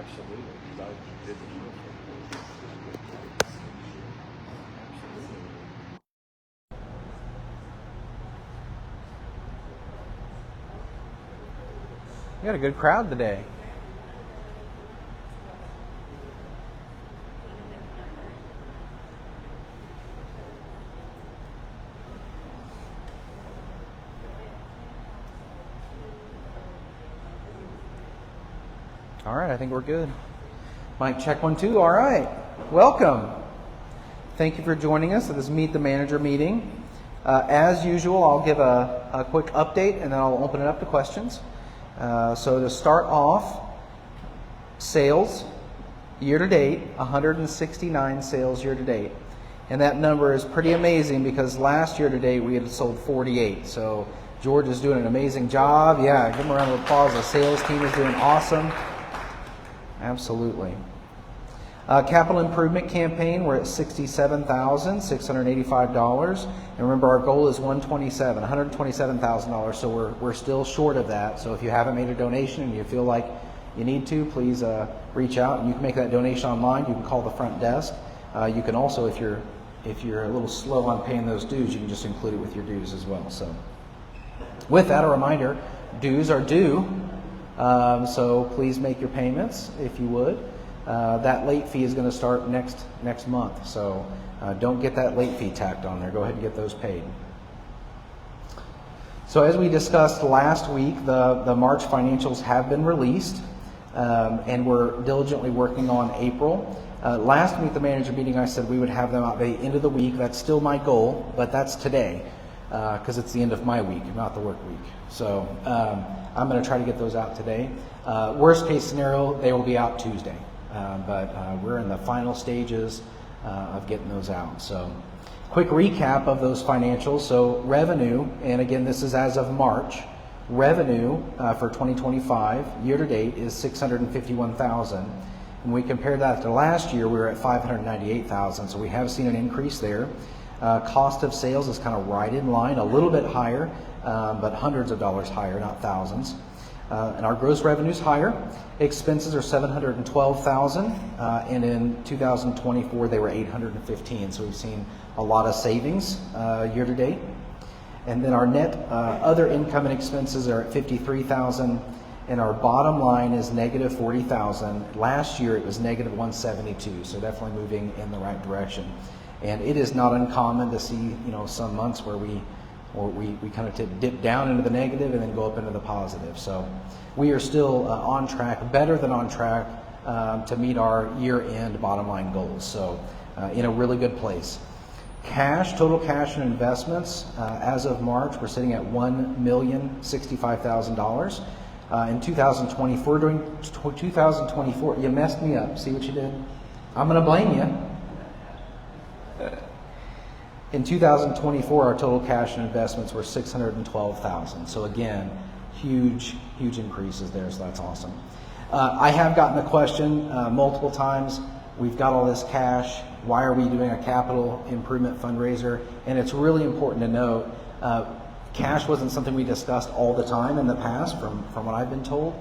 Absolutely. I did the We got a good crowd today. All right, I think we're good. Mic check 1 2. All right, welcome. Thank you for joining us at this Meet the Manager meeting. As usual, I'll give a quick update and then I'll open it up to questions. So to start off, sales year to date, 169 sales year to date. And that number is pretty amazing because last year to date we had sold 48. So George is doing an amazing job. Yeah, give him a round of applause. The sales team is doing awesome. Absolutely. Capital improvement campaign, we're at $67,685. And remember, our goal is $127,000. So we're still short of that. So if you haven't made a donation and you feel like you need to, please reach out. And you can make that donation online. You can call the front desk. You can also, if you're a little slow on paying those dues, you can just include it with your dues as well. So with that, a reminder, dues are due. So please make your payments if you would. That late fee is going to start next month, so don't get that late fee tacked on there. Go ahead and get those paid. So as we discussed last week, the March financials have been released, and we're diligently working on April. Last Meet the Manager meeting, I said we would have them out by the end of the week. That's still my goal, but that's today because it's the end of my week, not the work week. So I'm going to try to get those out today. Worst case scenario, they will be out Tuesday. But we're in the final stages of getting those out. So quick recap of those financials. So revenue, and again, this is as of March, revenue for 2025 year to date is $651,000. And we compare that to last year, we were at $598,000. So we have seen an increase there. Cost of sales is kind of right in line, a little bit higher, but hundreds of dollars higher, not thousands. And our gross revenue is higher. Expenses are $712,000, and in 2024 they were $815,000. So we've seen a lot of savings year to date. And then our net other income and expenses are at $53,000, and our bottom line is negative $40,000. Last year it was negative $172,000, so definitely moving in the right direction. And it is not uncommon to see, some months where we kind of dip down into the negative and then go up into the positive. So we are still on track, better than on track, to meet our year-end bottom line goals. So in a really good place. Total cash and investments, as of March, we're sitting at $1,065,000. In 2024, during 2024, you messed me up. See what you did? I'm going to blame you. In 2024, our total cash and investments were $612,000. So again, huge increases there. So that's awesome. I have gotten the question multiple times. We've got all this cash. Why are we doing a capital improvement fundraiser? And it's really important to note, cash wasn't something we discussed all the time in the past, from what I've been told.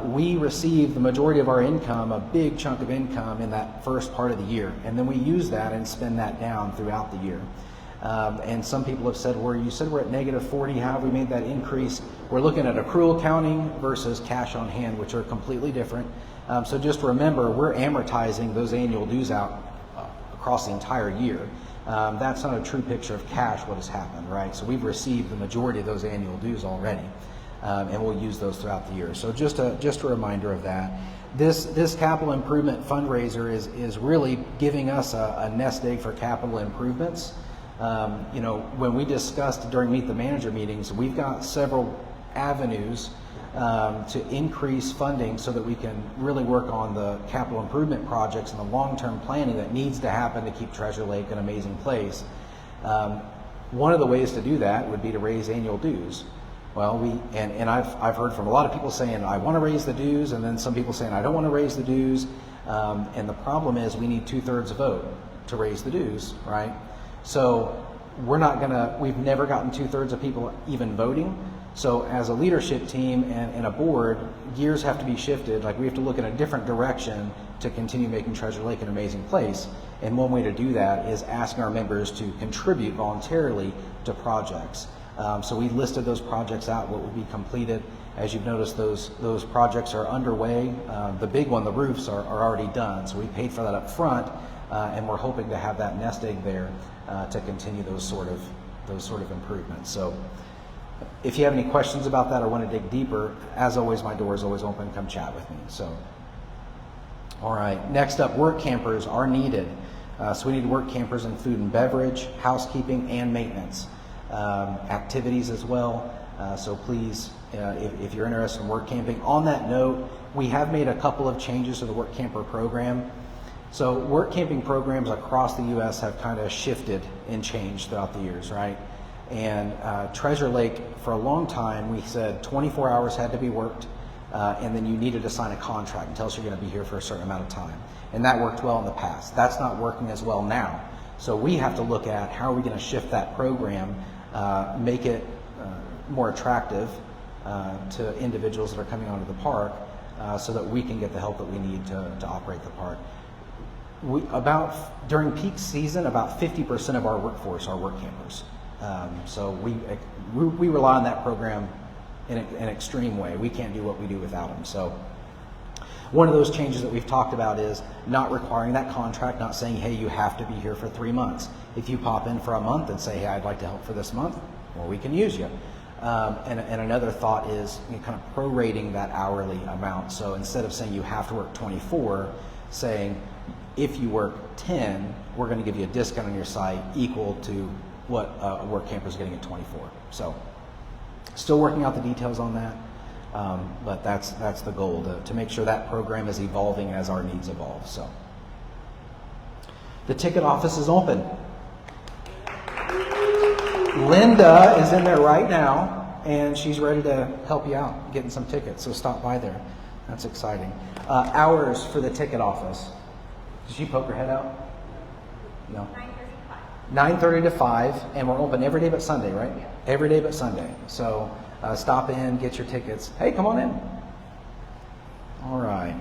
We receive the majority of our income, a big chunk of income, in that first part of the year, and then we use that and spend that down throughout the year. And some people have said, you said we're at negative 40, how have we made that increase? We're looking at accrual accounting versus cash on hand, which are completely different. So just remember, we're amortizing those annual dues out across the entire year. That's not a true picture of cash, what has happened, right? So we've received the majority of those annual dues already. And we'll use those throughout the year. So just a reminder of that. This capital improvement fundraiser is really giving us a nest egg for capital improvements. When we discussed during Meet the Manager meetings, we've got several avenues to increase funding so that we can really work on the capital improvement projects and the long-term planning that needs to happen to keep Treasure Lake an amazing place. One of the ways to do that would be to raise annual dues. Well, I've heard from a lot of people saying, I want to raise the dues, and then some people saying, I don't want to raise the dues. And the problem is we need 2/3 vote to raise the dues, right? So we've never gotten 2/3 of people even voting. So as a leadership team and a board, gears have to be shifted. Like we have to look in a different direction to continue making Treasure Lake an amazing place. And one way to do that is asking our members to contribute voluntarily to projects. So we listed those projects out, what will be completed. As you've noticed, those projects are underway. The big one, the roofs, are already done. So we paid for that up front, and we're hoping to have that nest egg there to continue those sort of improvements. So if you have any questions about that or want to dig deeper, as always, my door is always open. Come chat with me. So, all right. Next up, work campers are needed. So we need work campers in food and beverage, housekeeping, and maintenance. Activities as well. So please, if you're interested in work camping. On that note, we have made a couple of changes to the work camper program. So work camping programs across the U.S. have kind of shifted and changed throughout the years, right? And Treasure Lake, for a long time, we said 24 hours had to be worked, and then you needed to sign a contract and tell us you're going to be here for a certain amount of time. And that worked well in the past. That's not working as well now. So we have to look at how are we going to shift that program, make it more attractive to individuals that are coming onto the park, so that we can get the help that we need to operate the park. During peak season, about 50% of our workforce are work campers. So we rely on that program in an extreme way. We can't do what we do without them. So one of those changes that we've talked about is not requiring that contract, not saying, hey, you have to be here for 3 months. If you pop in for a month and say, hey, I'd like to help for this month, well, we can use you. And another thought is kind of prorating that hourly amount. So instead of saying you have to work 24, saying if you work 10, we're going to give you a discount on your site equal to what a work camper is getting at 24. So still working out the details on that, but that's the goal, to make sure that program is evolving as our needs evolve. So the ticket office is open. Linda is in there right now, and she's ready to help you out getting some tickets, so stop by there. That's exciting. Hours for the ticket office. Did she poke her head out? No. 9:30 to 5, and we're open every day but Sunday, right? Yeah. Every day but Sunday. So stop in, get your tickets. Hey, come on in. All right.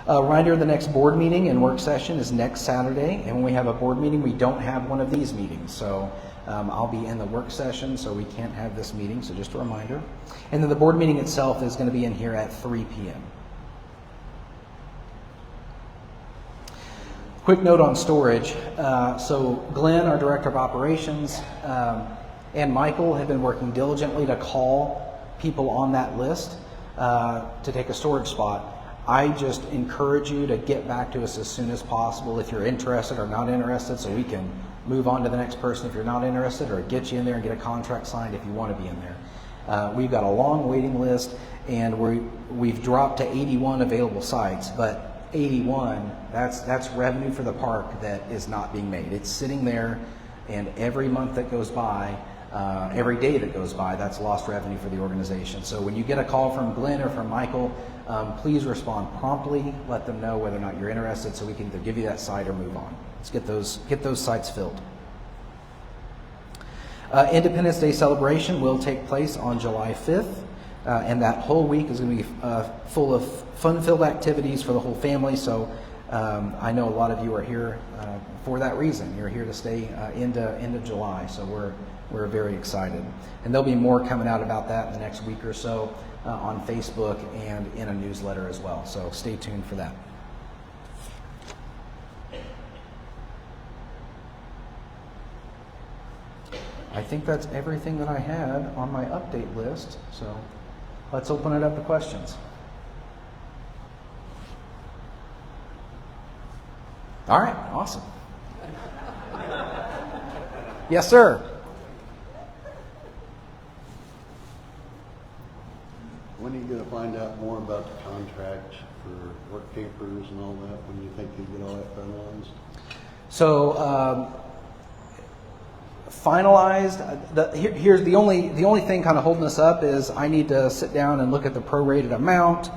Reminder, the next board meeting and work session is next Saturday, and when we have a board meeting, we don't have one of these meetings. So I'll be in the work session, so we can't have this meeting, so just a reminder. And then the board meeting itself is going to be in here at 3 p.m. Quick note on storage. So Glenn, our Director of Operations, and Michael have been working diligently to call people on that list to take a storage spot. I just encourage you to get back to us as soon as possible if you're interested or not interested, so we can move on to the next person if you're not interested, or get you in there and get a contract signed if you want to be in there. We've got a long waiting list, and we've dropped to 81 available sites, but 81, that's revenue for the park that is not being made. It's sitting there, and every month that goes by, every day that goes by, that's lost revenue for the organization. So when you get a call from Glenn or from Michael, please respond promptly. Let them know whether or not you're interested, so we can either give you that site or move on. Let's get those sites filled. Independence Day celebration will take place on July 5th, and that whole week is going to be full of fun-filled activities for the whole family. So I know a lot of you are here for that reason. You're here to stay into July, so we're very excited. And there'll be more coming out about that in the next week or so on Facebook and in a newsletter as well. So stay tuned for that. I think that's everything that I had on my update list. So let's open it up to questions. All right, awesome. Yes, sir. When are you going to find out more about the contract for work campers and all that? When you think you get all that finalized? So finalized. Here's the only thing kind of holding us up is I need to sit down and look at the prorated amount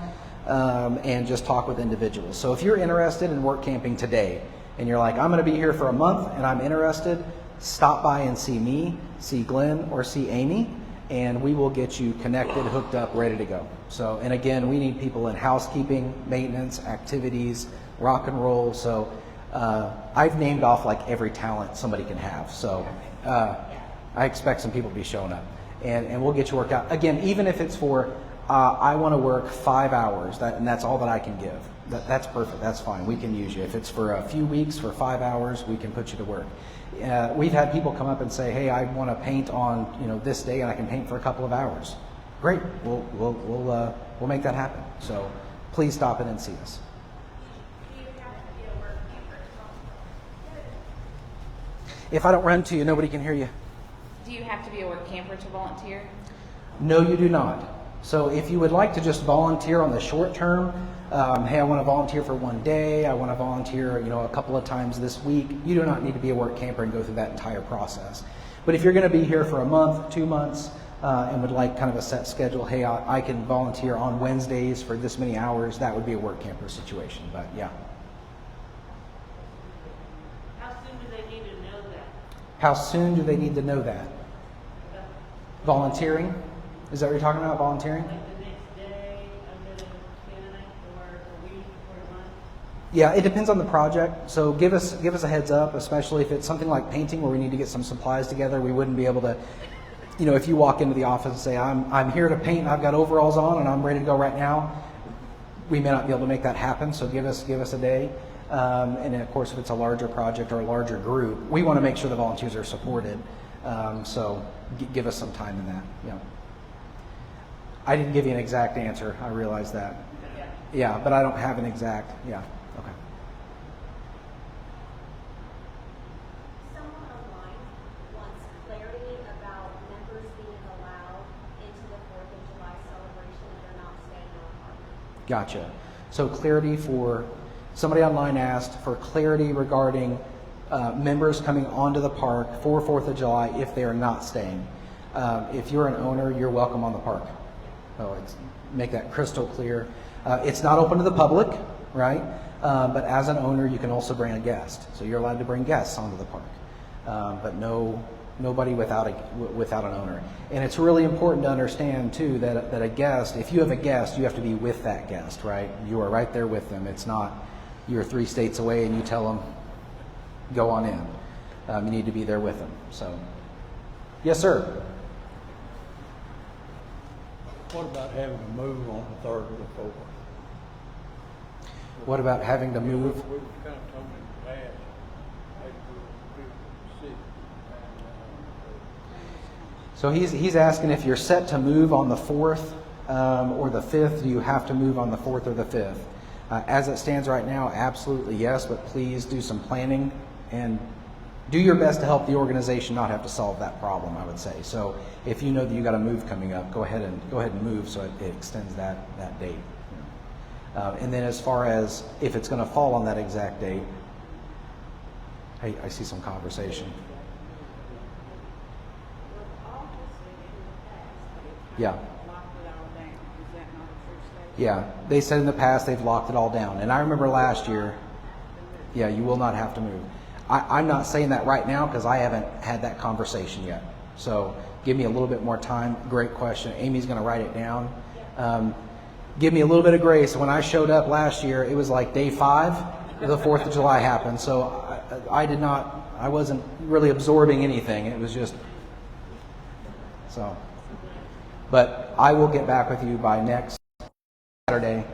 and just talk with individuals. So if you're interested in work camping today and you're like, I'm going to be here for a month and I'm interested, stop by and see me, see Glenn, or see Amy, and we will get you connected, hooked up, ready to go. So, and again, we need people in housekeeping, maintenance, activities, rock and roll. So I've named off like every talent somebody can have. So I expect some people to be showing up, and we'll get you worked out. Again, even if it's for, I want to work 5 hours, and that's all that I can give. That's perfect. That's fine. We can use you. If it's for a few weeks, for 5 hours, we can put you to work. We've had people come up and say, "Hey, I want to paint on this day, and I can paint for a couple of hours." Great. We'll make that happen. So please stop in and see us. If I don't run to you, nobody can hear you. Do you have to be a work camper to volunteer? No, you do not. So if you would like to just volunteer on the short term, hey, I want to volunteer for one day, I want to volunteer, a couple of times this week, you do not need to be a work camper and go through that entire process. But if you're going to be here for a month, 2 months, and would like kind of a set schedule, hey, I can volunteer on Wednesdays for this many hours, that would be a work camper situation. But yeah. How soon do they need to know that? How soon do they need to know that? Volunteering? Is that what you're talking about, volunteering? Like the next day, I'm going to candidate or a week or a month? Yeah, it depends on the project. So give us a heads up, especially if it's something like painting where we need to get some supplies together. We wouldn't be able to, if you walk into the office and say, I'm here to paint, I've got overalls on and I'm ready to go right now, we may not be able to make that happen. So give us a day. And then of course, if it's a larger project or a larger group, we want to make sure the volunteers are supported. So give us some time in that. Yeah. I didn't give you an exact answer. I realize that. Yeah, but I don't have an exact. Yeah. Okay. Someone online wants clarity about members being allowed into the 4th of July celebration if they're not staying in an apartment. Gotcha. So clarity for somebody online asked for clarity regarding members coming onto the park for 4th of July if they are not staying. If you're an owner, you're welcome on the park. So make that crystal clear. It's not open to the public, right? But as an owner, you can also bring a guest. So you're allowed to bring guests onto the park, but nobody without an owner. And it's really important to understand too that a guest, if you have a guest, you have to be with that guest, right? You are right there with them. It's not you're 3 states away and you tell them go on in. You need to be there with them. So, yes, sir. What about having to move on the 3rd or the 4th? What about having to move? We were kind of told in the past, maybe we were sick. So he's asking if you're set to move on the 4th or the 5th, do you have to move on the 4th or the 5th? As it stands right now, absolutely yes, but please do some planning and do your best to help the organization not have to solve that problem, I would say. So if you know that you got a move coming up, go ahead and move so it extends that date. And then as far as if it's going to fall on that exact date, hey, I see some conversation. Yeah. Yeah, they said in the past they've locked it all down. And I remember last year, yeah, you will not have to move. I'm not saying that right now because I haven't had that conversation yet. So give me a little bit more time. Great question. Amy's going to write it down. Give me a little bit of grace. When I showed up last year, it was like day 5, the 4th of July happened. So I wasn't really absorbing anything. It was just, so. But I will get back with you by next Saturday.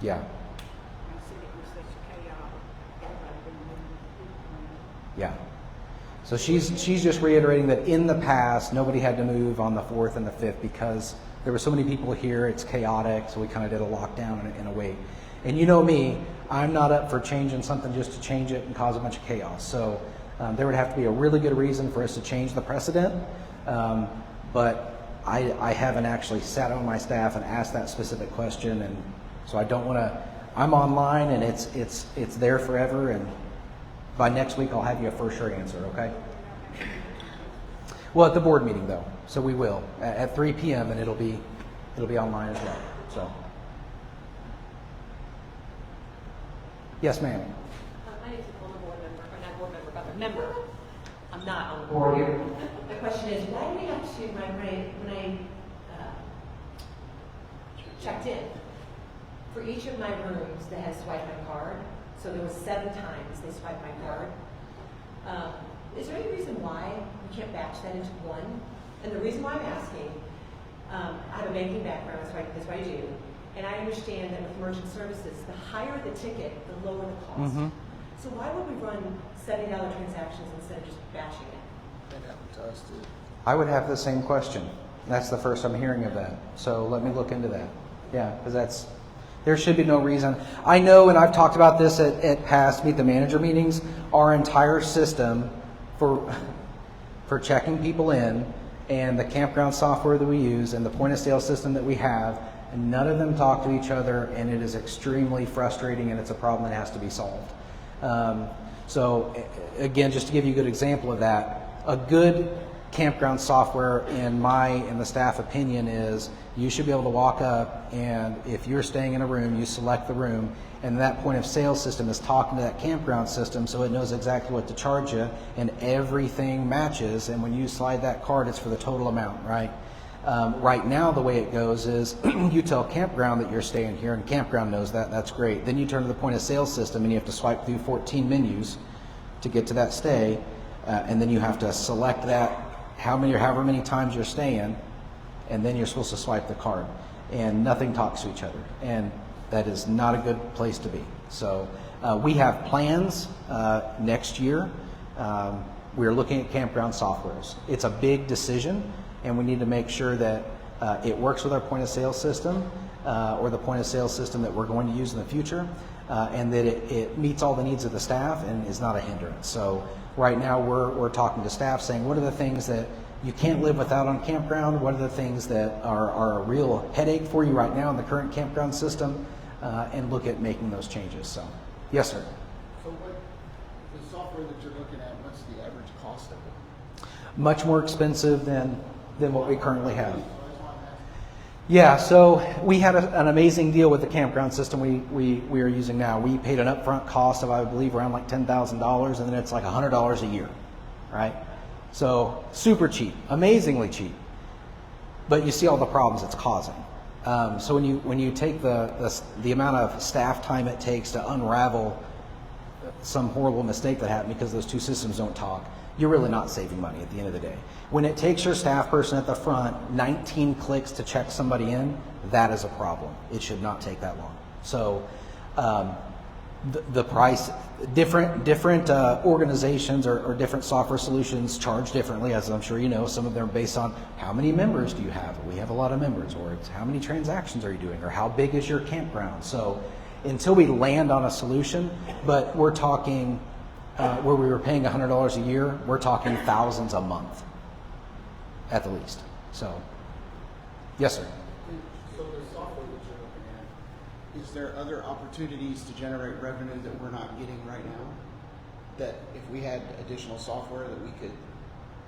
Yeah. Yeah. So she's just reiterating that in the past, nobody had to move on the 4th and the 5th because there were so many people here, it's chaotic, so we kind of did a lockdown in a way. And you know me, I'm not up for changing something just to change it and cause a bunch of chaos. So there would have to be a really good reason for us to change the precedent. But I haven't actually sat on my staff and asked that specific question, and so I don't want to. I'm online and it's there forever, and By next week, I'll have you a for sure answer, okay? Well, at the board meeting though, so we will at 3 p.m. and it'll be online as well. So, yes, ma'am. My name is a board member, or not board member, but a member. I'm not on the board here. The question is, why do we have to, when I checked in, for each of my rooms that has swiped my card, so there was 7 times they swiped my card. Is there any reason why we can't batch that into one? And the reason why I'm asking, I have a banking background, that's why I do. And I understand that with merchant services, the higher the ticket, the lower the cost. Mm-hmm. So why would we run $70 transactions instead of just batching it? That happened to us too. I would have the same question. That's the first I'm hearing of that. So let me look into that. Yeah, because there should be no reason. I know, and I've talked about this at past Meet the Manager meetings, our entire system for checking people in and the campground software that we use and the point of sale system that we have, and none of them talk to each other, and it is extremely frustrating, and it's a problem that has to be solved. So again, just to give you a good example of that, a good campground software in the staff opinion is you should be able to walk up, and if you're staying in a room, you select the room, and that point of sale system is talking to that campground system so it knows exactly what to charge you, and everything matches, and when you slide that card, it's for the total amount, right? Right now, the way it goes is you tell campground that you're staying here, and campground knows that. That's great. Then you turn to the point of sale system, and you have to swipe through 14 menus to get to that stay, and then you have to select that however many times you're staying, and then you're supposed to swipe the card, and nothing talks to each other, and that is not a good place to be. So we have plans next year. We're looking at campground softwares. It's a big decision, and we need to make sure that it works with our point of sale system or the point of sale system that we're going to use in the future, and that it meets all the needs of the staff and is not a hindrance. So right now we're talking to staff saying, what are the things that you can't live without on campground? What are the things that are a real headache for you right now in the current campground system? And look at making those changes. So, yes, sir. So what, the software that you're looking at, what's the average cost of it? Much more expensive than what we currently have. Yeah, so we had an amazing deal with the campground system we are using now. We paid an upfront cost of, I believe, around like $10,000, and then it's like $100 a year, right? So super cheap, amazingly cheap. But you see all the problems it's causing. So when you take the amount of staff time it takes to unravel some horrible mistake that happened because those two systems don't talk, you're really not saving money at the end of the day. When it takes your staff person at the front 19 clicks to check somebody in, that is a problem. It should not take that long. So the price, different organizations or different software solutions charge differently, as I'm sure you know. Some of them are based on how many members do you have? We have a lot of members. Or it's how many transactions are you doing? Or how big is your campground? So until we land on a solution, but we're talking where we were paying $100 a year, we're talking thousands a month at the least. So, yes, sir. So the software that you're looking at, is there other opportunities to generate revenue that we're not getting right now? That if we had additional software that we could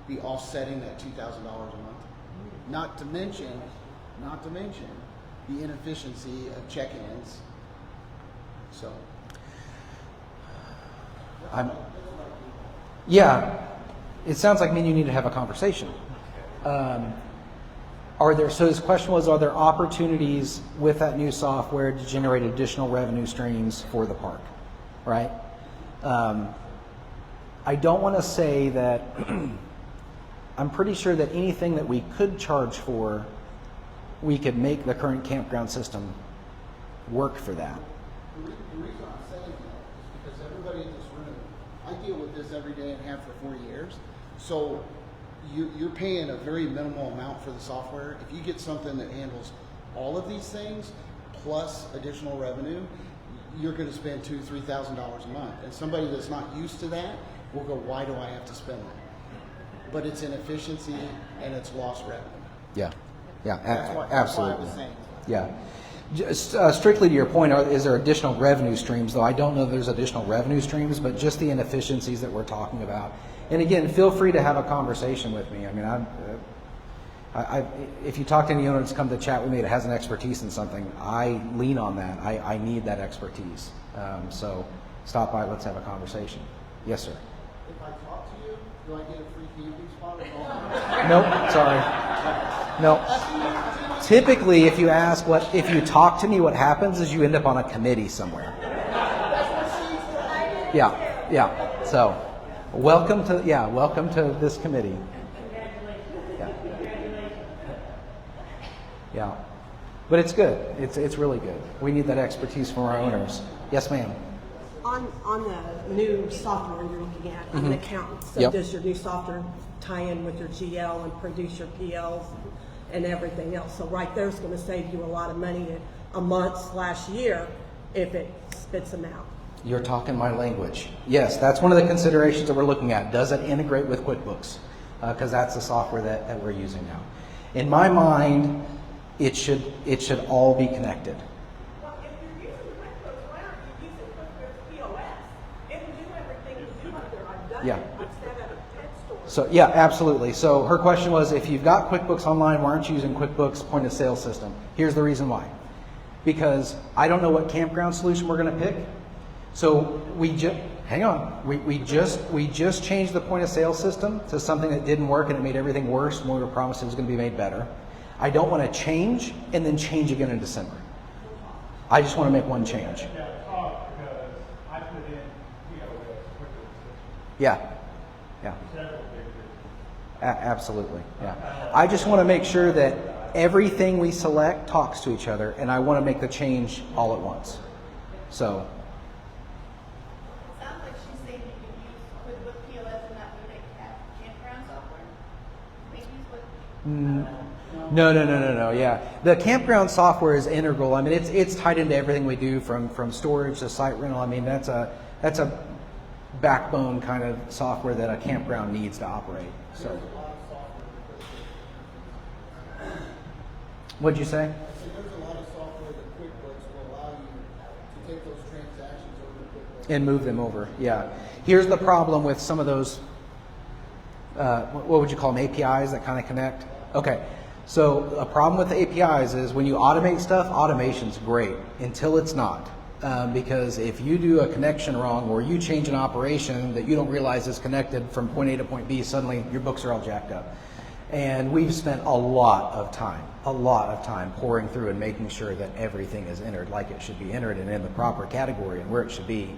be offsetting that $2,000 a month? Not to mention the inefficiency of check-ins. So. Yeah, it sounds like me and you need to have a conversation. So his question was, are there opportunities with that new software to generate additional revenue streams for the park, right? I don't want to say that, I'm pretty sure that anything that we could charge for, we could make the current campground system work for that. The reason I'm saying that is because everybody in this room, I deal with this every day and have for 4 years. So you're paying a very minimal amount for the software. If you get something that handles all of these things plus additional revenue, you're going to spend $2,000 to $3,000 a month. And somebody that's not used to that will go, why do I have to spend that? But it's inefficiency and it's lost revenue. Yeah, That's why absolutely. I was saying. Yeah. Just, strictly to your point, is there additional revenue streams? Though I don't know if there's additional revenue streams, but just the inefficiencies that we're talking about. And again, feel free to have a conversation with me. I mean, if you talk to any owner that's come to chat with me that has an expertise in something, I lean on that. I need that expertise. So stop by, let's have a conversation. Yes, sir. If I talk to you, do I get a free camping spot or no? Nope, sorry. No. Typically, if you talk to me, what happens is you end up on a committee somewhere. Yeah. So, welcome to this committee. Yeah. But it's good. It's really good. We need that expertise from our owners. Yes, ma'am. On the new software you're looking at, I'm an accountant. So Yep. does your new software tie in with your GL and produce your PLs and everything else? So right there's going to save you a lot of money a month/year if it spits them out. You're talking my language. Yes, that's one of the considerations that we're looking at. Does it integrate with QuickBooks? Because that's the software that we're using now. In my mind, it should all be connected. Well, if you're using QuickBooks, why aren't you using QuickBooks POS? It'll do everything you do up there. I've done Yeah. it. I've set up a pet store. So yeah, absolutely. So her question was, if you've got QuickBooks Online, why aren't you using QuickBooks point of sale system? Here's the reason why. Because I don't know what campground solution we're going to pick. So we just changed the point of sale system to something that didn't work and it made everything worse when we were promised it was going to be made better. I don't want to change and then change again in December. I just want to make one change. Yeah. Absolutely. Yeah. I just want to make sure that everything we select talks to each other, and I want to make the change all at once. So. It sounds like she's saying you can use QuickBooks POS and not really have campground software. Maybe what. No. Yeah, the campground software is integral. I mean, it's tied into everything we do, from storage to site rental. I mean, that's a backbone kind of software that a campground needs to operate. So, what'd you say? I said there's a lot of software that QuickBooks will allow you to take those transactions over to QuickBooks. And move them over. Yeah. Here's the problem with some of those. What would you call them? APIs that kind of connect. Okay. So a problem with the APIs is when you automate stuff, automation's great until it's not. Because if you do a connection wrong or you change an operation that you don't realize is connected from point A to point B, suddenly your books are all jacked up. And we've spent a lot of time pouring through and making sure that everything is entered like it should be entered and in the proper category and where it should be.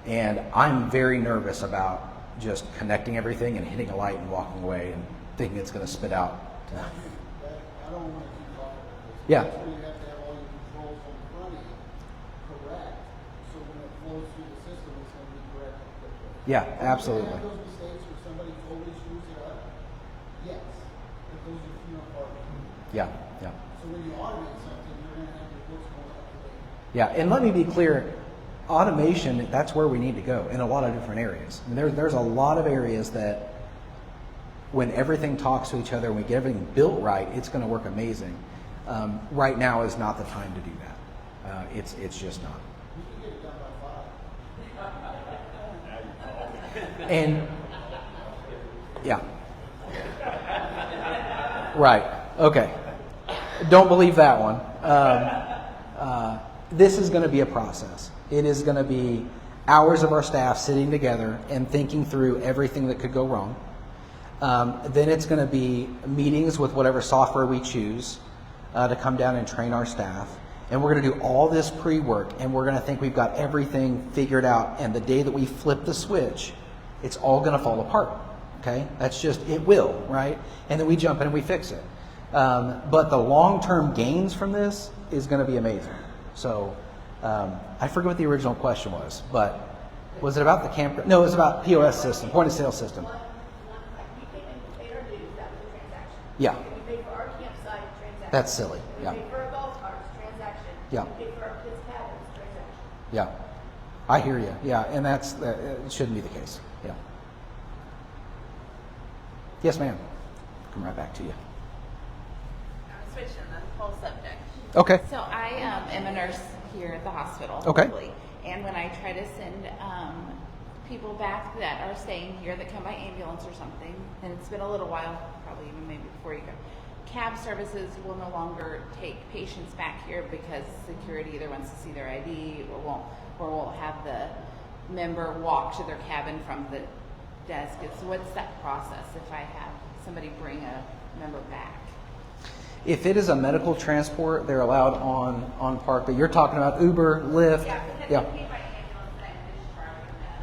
And I'm very nervous about just connecting everything and hitting a light and walking away and thinking it's going to spit out. I don't want to keep talking about this. Yeah. That's where you have to have all your controls on the front end correct, so when it flows through the system, it's going to be correct and QuickBooks. Yeah, Are you absolutely. gonna have those mistakes where somebody totally screws it up? Yes, but those are few and far between. Yeah. So when you automate something, you're going to have your books going up to date. Yeah, and let me be clear, automation, that's where we need to go in a lot of different areas. And there's a lot of areas that when everything talks to each other and we get everything built right, it's going to work amazing. Right now is not the time to do that. It's just not. You can get it done by 5. And yeah. Right. Okay. Don't believe that one. This is going to be a process. It is going to be hours of our staff sitting together and thinking through everything that could go wrong. Then it's going to be meetings with whatever software we choose to come down and train our staff. And we're going to do all this pre-work, and we're going to think we've got everything figured out. And the day that we flip the switch, it's all going to fall apart. Okay? That's just, it will, right? And then we jump in and we fix it. But the long-term gains from this is going to be amazing. So I forget what the original question was, but was it about the camp? No, it was about POS system, point of sale system. We came in, we paid our dues, that was a transaction. Yeah. We paid for our campsite, transaction. That's silly. Yeah. We paid for our golf carts, transaction. Yeah. We paid for our kids' cabins, transaction. Yeah. I hear you. Yeah, and it shouldn't be the case. Yeah. Yes, ma'am. Come right back to you. I'm switching the whole subject. Okay. So I am a nurse here at the hospital. Okay. locally. And when I try to send people back that are staying here that come by ambulance or something, and it's been a little while, probably even maybe before you go, cab services will no longer take patients back here because security either wants to see their ID or won't have the member walk to their cabin from the desk. So what's that process if I have somebody bring a member back? If it is a medical transport, they're allowed on park, but you're talking about Uber, Lyft. Yeah, because Yeah. if they came by ambulance, then I'm discharging them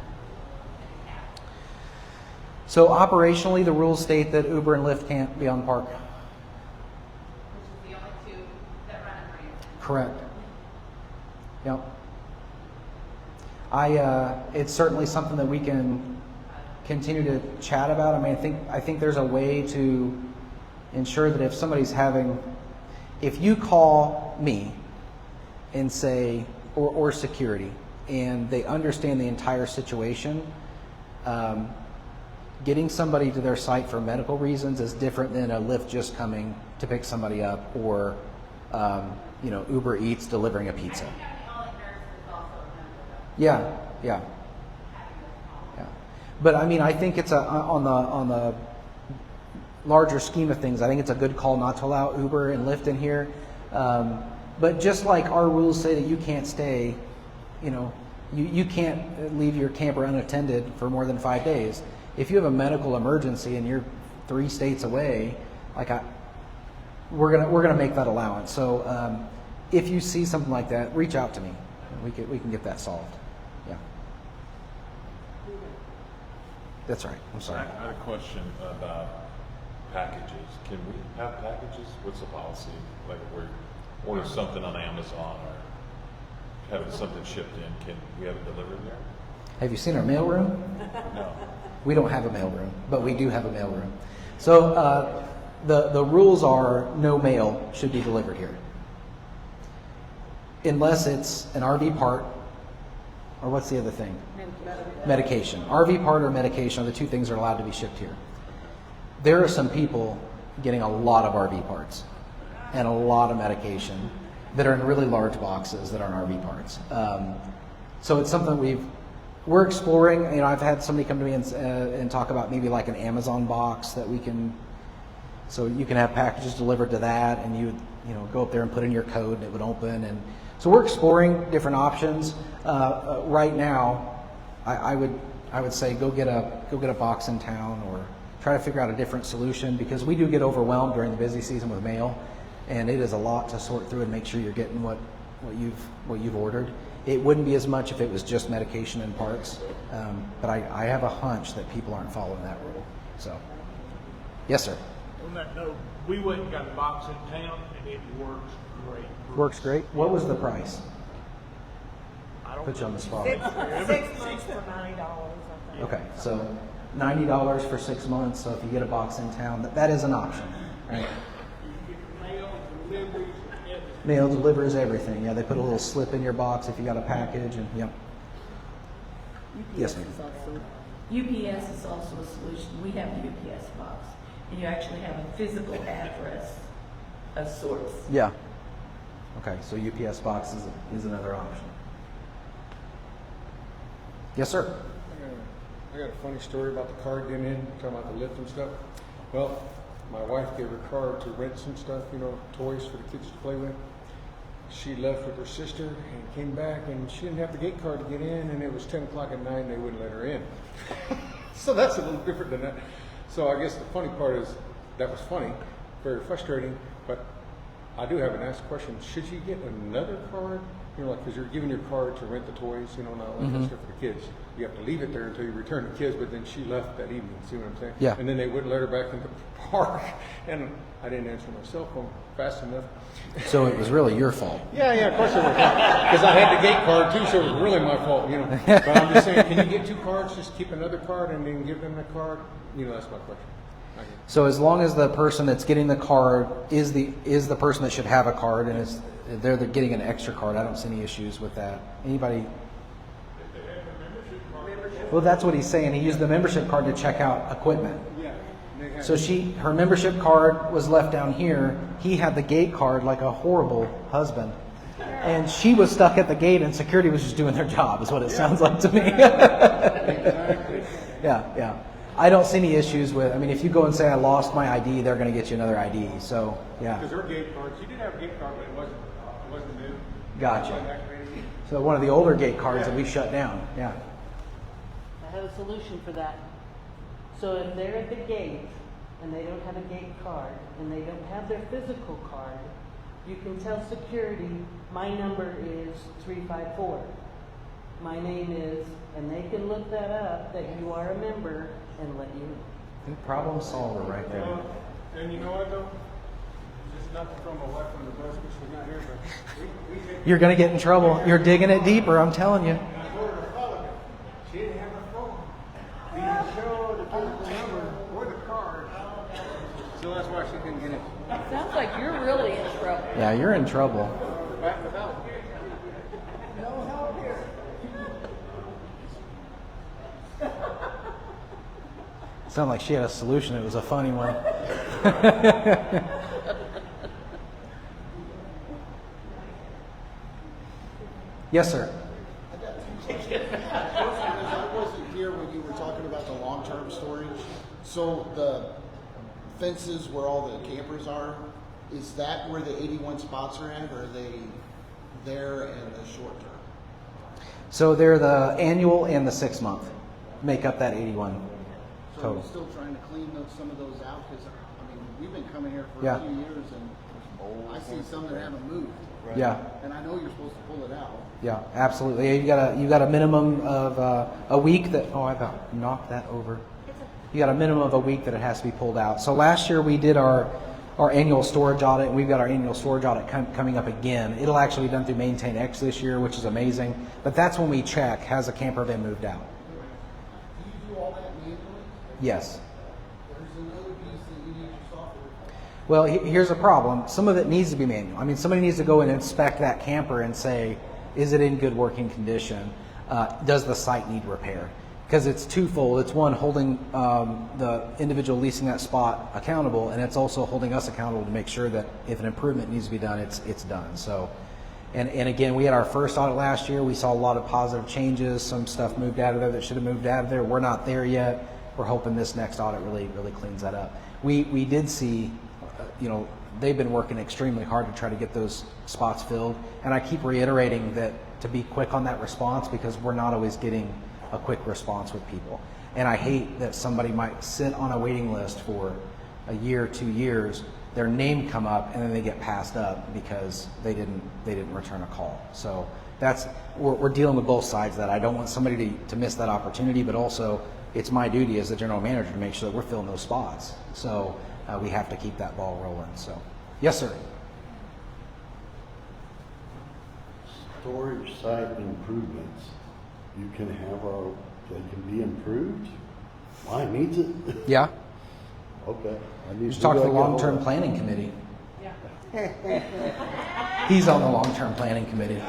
in a cab. So operationally, the rules state that Uber and Lyft can't be on park. Which is the only two that run under ambulance. Correct. Yep. It's certainly something that we can continue to chat about. I mean, I think there's a way to ensure that if somebody's if you call me and say, or security, and they understand the entire situation, getting somebody to their site for medical reasons is different than a Lyft just coming to pick somebody up, or Uber Eats delivering a pizza. Yeah. But I mean, I think it's on the larger scheme of things, I think it's a good call not to allow Uber and Lyft in here. But just like our rules say that you can't stay, you can't leave your camper unattended for more than 5 days. If you have a medical emergency and you're 3 states away, we're gonna make that allowance. So if you see something like that, reach out to me. We can get that solved. Yeah. That's right. I'm sorry. I had a question about packages. Can we have packages? What's the policy? Like if we order something on Amazon or having something shipped in, can we have it delivered there? Have you seen our mailroom? No. We don't have a mailroom, but we do have a mailroom. So the rules are no mail should be delivered here. Unless it's an RV part, or what's the other thing? Medication. RV part or medication are the two things that are allowed to be shipped here. There are some people getting a lot of RV parts and a lot of medication that are in really large boxes that aren't RV parts. So it's something we're exploring. I've had somebody come to me and talk about maybe like an Amazon box that so you can have packages delivered to that, and you go up there and put in your code and it would open. And so we're exploring different options. Right now, I would say go get a box in town, or try to figure out a different solution, because we do get overwhelmed during the busy season with mail, and it is a lot to sort through and make sure you're getting what you've ordered. It wouldn't be as much if it was just medication and parts, but I have a hunch that people aren't following that rule. So, yes, sir. On that note, we went and got a box in town, and it works great. Works great. What was the price? I don't Put you on the spot. 6 months for $90, I think. Okay, so $90 for 6 months. So if you get a box in town, that is an option, right? You get mail, deliveries, everything. Mail delivers everything. Yeah, they put a little slip in your box if you got a package, and yep. Yes, ma'am. UPS is also a solution. We have a UPS box, and you actually have a physical address of sorts. Yeah. Okay, so UPS box is another option. Yes, sir. I got a funny story about the card getting in, talking about the lift and stuff. Well, my wife gave her card to rent some stuff, toys for the kids to play with. She left with her sister and came back, and she didn't have the gate card to get in, and it was 10 o'clock at night and they wouldn't let her in. So that's a little different than that. So I guess the funny part is that was funny, very frustrating, but I do have an asked question. Should she get another card? Because you're giving your card to rent the toys, and all that stuff for the kids. You have to leave it there until you return the kids, but then she left that evening, see what I'm saying? Yeah. And then they wouldn't let her back in the park, and I didn't answer my cell phone fast enough. So it was really your fault. Yeah, of course it was. Because I had the gate card too, so it was really my fault, But I'm just saying, can you get 2 cards, just keep another card and then give them the card? That's my question. So as long as the person that's getting the card is the person that should have a card, and they're getting an extra card, I don't see any issues with that. Anybody? Well, that's what he's saying. He used the membership card to check out equipment. So her membership card was left down here. He had the gate card like a horrible husband, And she was stuck at the gate, and security was just doing their job, is what it sounds like to me. Yeah. I don't see any issues with, I mean, if you go and say I lost my ID, they're going to get you another ID. So, yeah. Because her gate card, she did have a gate card, but it wasn't new. Gotcha. So one of the older gate cards that we shut down. Yeah. I have a solution for that. So if they're at the gate and they don't have a gate card and they don't have their physical card, you can tell security, my number is 354. My name is, and they can look that up, that you are a member, and let you in. Good problem solver right there. And you know what though? Just nothing from my wife on the bus, which she's not here, but we You're going to get in trouble. You're digging it deeper, I'm telling you. she didn't have her phone. We didn't show the physical number or the card. So that's why she couldn't get it. Sounds like you're really in trouble. Yeah, you're in trouble. Back without. No help here. Sounded like she had a solution. It was a funny one. Yes, sir. I wasn't here when you were talking about the long-term storage. So the fences where all the campers are, is that where the 81 spots are at, or are they there in the short term? So they're the annual and the 6 month make up that 81 So total. we're still trying to clean some of those out, because I mean, we've been coming here for Yeah. a few years and I see some that haven't moved. Yeah. And I know you're supposed to pull it out. Yeah, absolutely. You got a minimum of a week that. Oh, I about knocked that over. You got a minimum of a week that it has to be pulled out. So last year we did our annual storage audit, and we've got our annual storage audit coming up again. It'll actually be done through MaintainX this year, which is amazing. But that's when we check, has a camper been moved out? Do you do all that manually? Yes. There's another piece that you need your software for. Well, here's a problem. Some of it needs to be manual. I mean, somebody needs to go and inspect that camper and say, is it in good working condition? Does the site need repair? Because it's twofold. It's one, holding the individual leasing that spot accountable, and it's also holding us accountable to make sure that if an improvement needs to be done, it's done. So, and again, we had our first audit last year. We saw a lot of positive changes. Some stuff moved out of there that should have moved out of there. We're not there yet. We're hoping this next audit really cleans that up. We did see, they've been working extremely hard to try to get those spots filled, and I keep reiterating that to be quick on that response, because we're not always getting a quick response with people. And I hate that somebody might sit on a waiting list for a year, 2 years, their name come up, and then they get passed up because they didn't return a call. So we're dealing with both sides of that. I don't want somebody to miss that opportunity, but also it's my duty as the general manager to make sure that we're filling those spots. So we have to keep that ball rolling. So yes, sir. Storage site improvements. You can they can be improved? Mine needs it? Yeah. Okay. Just talk to the long-term planning committee. Yeah. He's on the long-term planning committee.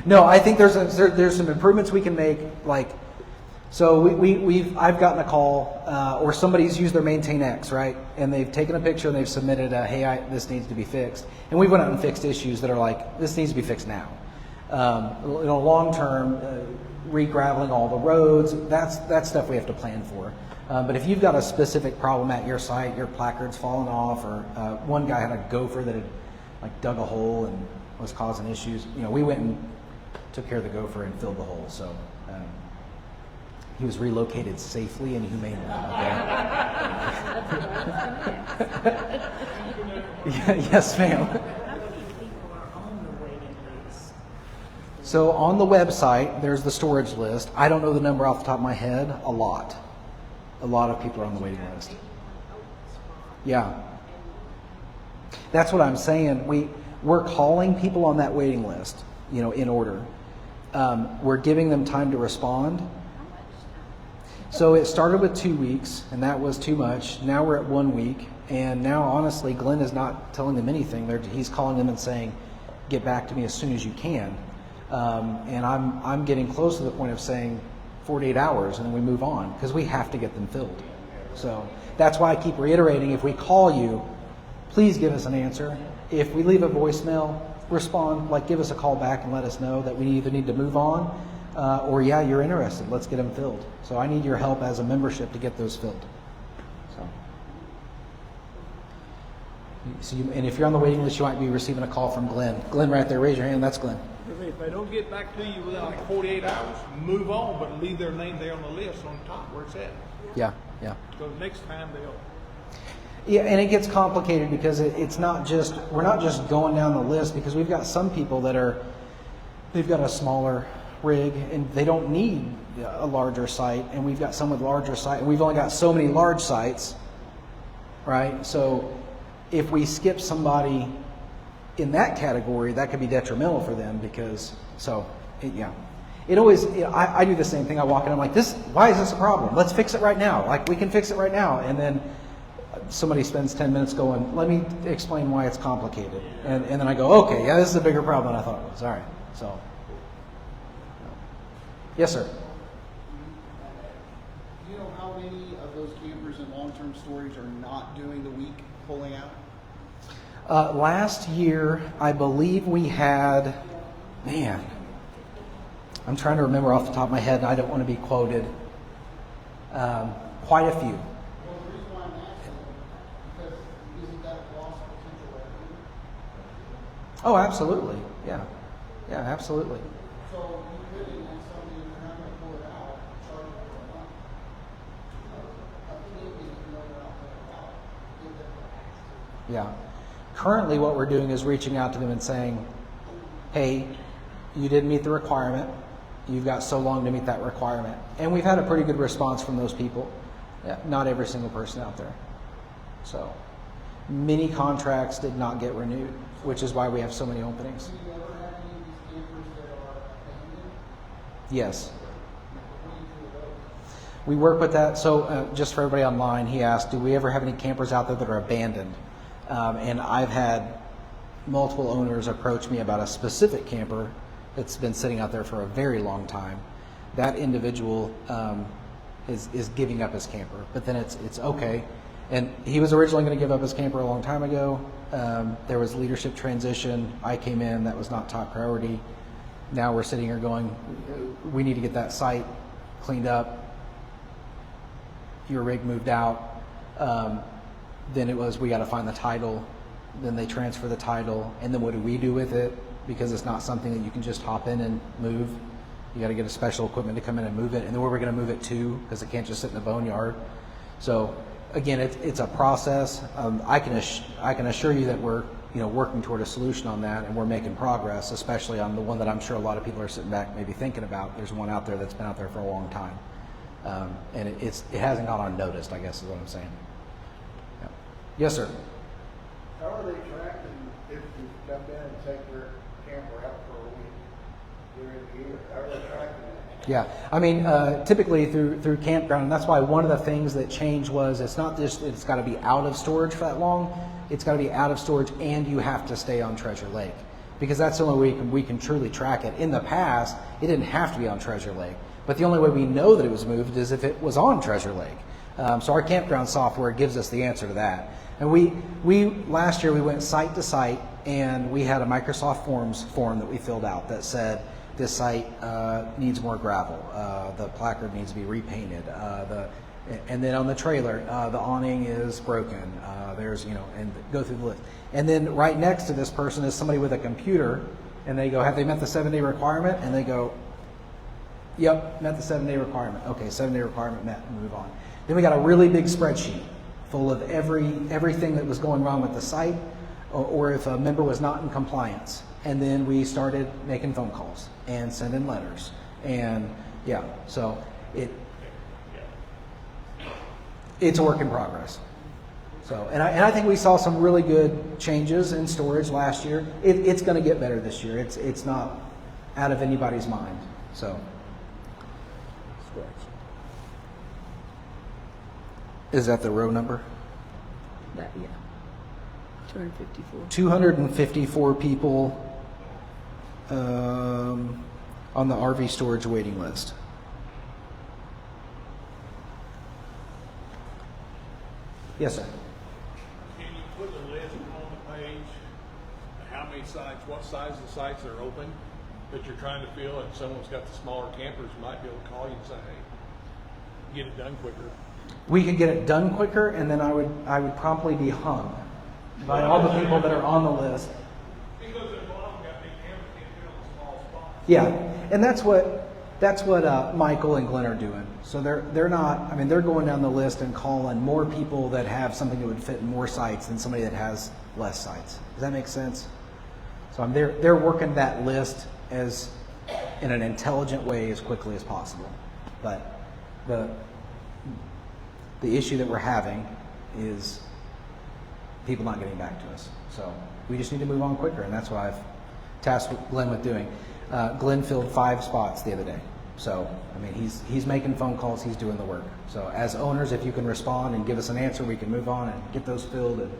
No, I think there's some improvements we can make. Like, so I've gotten a call, or somebody's used their MaintainX, right? And they've taken a picture and they've submitted this needs to be fixed. And we went out and fixed issues that are like, this needs to be fixed now. Long term, re-graveling all the roads, that's stuff we have to plan for. But if you've got a specific problem at your site, your placard's fallen off, or one guy had a gopher that had dug a hole and was causing issues, we went and took care of the gopher and filled the hole. So he was relocated safely and humanely. Yes, ma'am. So on the website, there's the storage list. I don't know the number off the top of my head. A lot of people are on the waiting list. Yeah. That's what I'm saying. We're calling people on that waiting list, in order. We're giving them time to respond. So it started with 2 weeks, and that was too much. Now we're at 1 week, and now honestly, Glenn is not telling them anything. He's calling them and saying, "Get back to me as soon as you can." And I'm getting close to the point of saying 48 hours, and then we move on, because we have to get them filled. So that's why I keep reiterating, if we call you, please give us an answer. If we leave a voicemail, respond, like give us a call back and let us know that we either need to move on or yeah, you're interested. Let's get them filled. So I need your help as a membership to get those filled. So and if you're on the waiting list, you might be receiving a call from Glenn. Glenn right there, raise your hand. That's Glenn. If they don't get back to you within like 48 hours, move on, but leave their name there on the list on top where it's at. Yeah, yeah. So next time they'll. Yeah, and it gets complicated because it's not just, we're not just going down the list, because we've got some people that they've got a smaller rig and they don't need a larger site, and we've got some with larger site, and we've only got so many large sites, right? So if we skip somebody in that category, that could be detrimental for them because, it always, I do the same thing. I walk in, I'm like, why is this a problem? Let's fix it right now. Like, we can fix it right now. And then somebody spends 10 minutes going, let me explain why it's complicated. And then I go, okay, yeah, this is a bigger problem than I thought it was. All right, so. Yes, sir. Do you know how many of those campers in long-term storage are not doing the week pulling out? Last year, I believe we had, man, I'm trying to remember off the top of my head, and I don't want to be quoted, quite a few. Well, the reason why I'm asking is because isn't that lost potential revenue? Oh, absolutely. Yeah. Yeah, absolutely. So you could enact something, if you're not going to pull it out, charge it for a month. A Canadian, if you know they're not pulling it out, give them the Yeah. Currently, what we're doing is reaching out to them and saying, hey, you didn't meet the requirement. You've got so long to meet that requirement. And we've had a pretty good response from those people. Yeah, not every single person out there. So many contracts did not get renewed, which is why we have so many openings. Do you ever have any of these campers that are abandoned? Yes. What do you do with those? We work with that. So just for everybody online, he asked, do we ever have any campers out there that are abandoned? And I've had multiple owners approach me about a specific camper that's been sitting out there for a very long time. That individual is giving up his camper, but then it's okay. And he was originally going to give up his camper a long time ago. There was leadership transition. I came in, that was not top priority. Now we're sitting here going, we need to get that site cleaned up. Your rig moved out. Then it was, we got to find the title. Then they transfer the title. And then what do we do with it? Because it's not something that you can just hop in and move. You got to get a special equipment to come in and move it. And then where we're going to move it to, because it can't just sit in a boneyard. So again, it's a process. I can assure you that we're working toward a solution on that, and we're making progress, especially on the one that I'm sure a lot of people are sitting back maybe thinking about. There's one out there that's been out there for a long time. And it hasn't gone unnoticed, I guess is what I'm saying. Yeah. Yes, sir. How are they tracking if you come in and take their camper out for a week during the year? How are they tracking that? Yeah, I mean, typically through campground, and that's why one of the things that changed was it's not just it's got to be out of storage for that long. It's got to be out of storage, and you have to stay on Treasure Lake, because that's the only way we can truly track it. In the past, it didn't have to be on Treasure Lake, but the only way we know that it was moved is if it was on Treasure Lake. So our campground software gives us the answer to that. And we last year we went site to site, and we had a Microsoft Forms form that we filled out that said this site needs more gravel, the placard needs to be repainted, and then on the trailer the awning is broken. There's and go through the list. And then right next to this person is somebody with a computer, and they go, have they met the 7-day requirement? And they go, yep, met the 7-day requirement. Okay, 7-day requirement met, and move on. Then we got a really big spreadsheet full of everything that was going wrong with the site, or if a member was not in compliance. And then we started making phone calls and sending letters. And yeah, so it's a work in progress. So, and I think we saw some really good changes in storage last year. It's going to get better this year. It's not out of anybody's mind. So. Is that the row number? That, yeah. 254. 254 people on the RV storage waiting list. Yes, sir. Can you put a list how many sites, what size of the sites are open that you're trying to fill, and someone's got the smaller campers, you might be able to call you and say, hey, get it done quicker. We could get it done quicker, and then I would promptly be hung by all the people that are on the list. Because there's a lot of them got big campers, can't fit on small spots. Yeah, and that's what Michael and Glenn are doing. So they're not. I mean, they're going down the list and calling more people that have something that would fit in more sites than somebody that has less sites. Does that make sense? So they're working that list as in an intelligent way as quickly as possible. But the issue that we're having is people not getting back to us. So we just need to move on quicker, and that's what I've tasked Glenn with doing. Glenn filled 5 spots the other day. So, I mean, he's making phone calls, he's doing the work. So as owners, if you can respond and give us an answer, we can move on and get those filled, and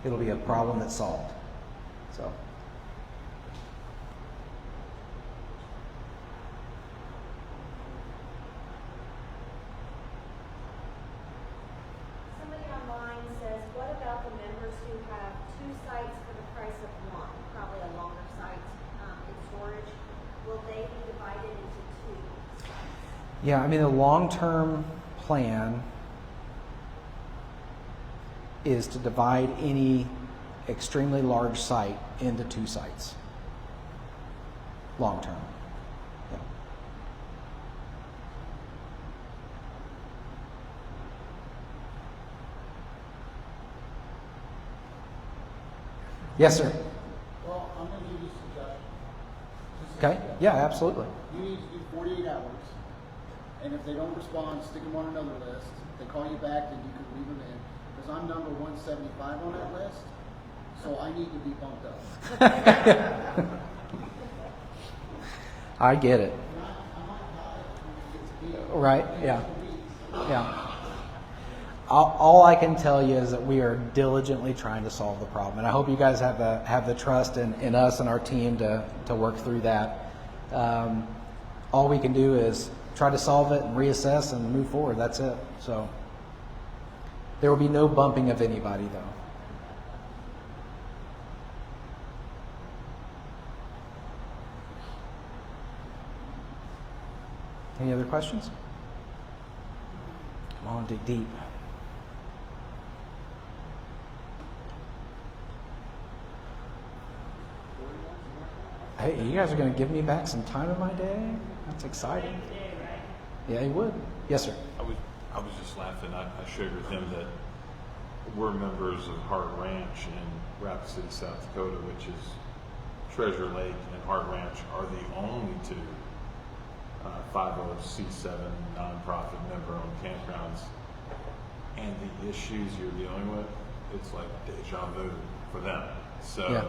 it'll be a problem that's solved. So. Somebody online says, what about the members who have 2 sites for the price of 1, probably a longer site in storage? Will they be divided into 2? Yeah, I mean, the long-term plan is to divide any extremely large site into 2 sites. Long-term. Yeah. Yes, sir. Well, I'm gonna give you a suggestion. Okay. Yeah, absolutely. You need to do 48 hours, and if they don't respond, stick them on another list. If they call you back, then you can leave them in. Because I'm number 175 on that list, so I need to be bumped up. I get it. Right? Yeah. Yeah. All I can tell you is that we are diligently trying to solve the problem, and I hope you guys have the trust in us and our team to work through that. All we can do is try to solve it and reassess and move forward. That's it. So there will be no bumping of anybody, though. Any other questions? Come on, dig deep. Hey, you guys are going to give me back some time in my day? That's exciting. Yeah, you would. Yes, sir. I was just laughing. I shared with him that we're members of Hart Ranch in Rapid City, South Dakota, which is Treasure Lake and Hart Ranch are the only 2 50C7 nonprofit member-owned campgrounds. And the issues you're dealing with, it's like deja vu for them. So. Yeah.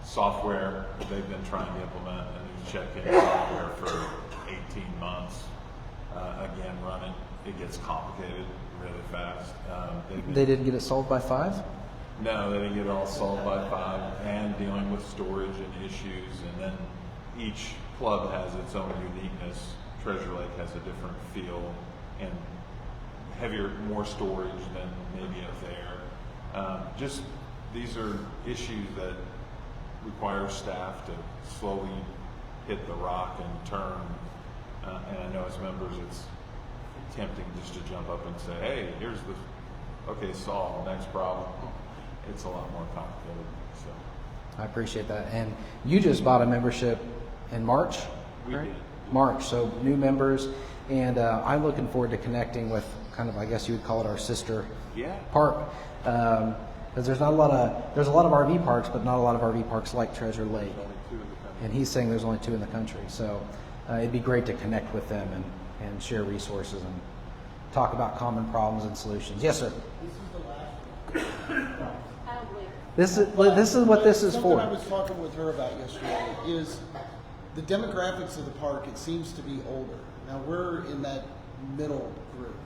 Software, they've been trying to implement a new check-in software for 18 months. Again, running, it gets complicated really fast. They didn't get it solved by 5? No, they didn't get it all solved by 5, and dealing with storage and issues, and then each club has its own uniqueness. Treasure Lake has a different feel and more storage than maybe up there. Just these are issues that require staff to slowly hit the rock and turn. And I know as members it's tempting just to jump up and say, hey, here's solve the next problem. It's a lot more complicated. So I appreciate that. And you just bought a membership in March? We did. March, so new members. And I'm looking forward to connecting with kind of, I guess you would call it our sister park. Because there's a lot of RV parks, but not a lot of RV parks like Treasure Lake. And he's saying there's only 2 in the country. So it'd be great to connect with them and share resources and talk about common problems and solutions. Yes, sir. This is the last one. I don't believe it. This is what this is Something for. I was talking with her about yesterday is the demographics of the park. It seems to be older. Now we're in that middle group.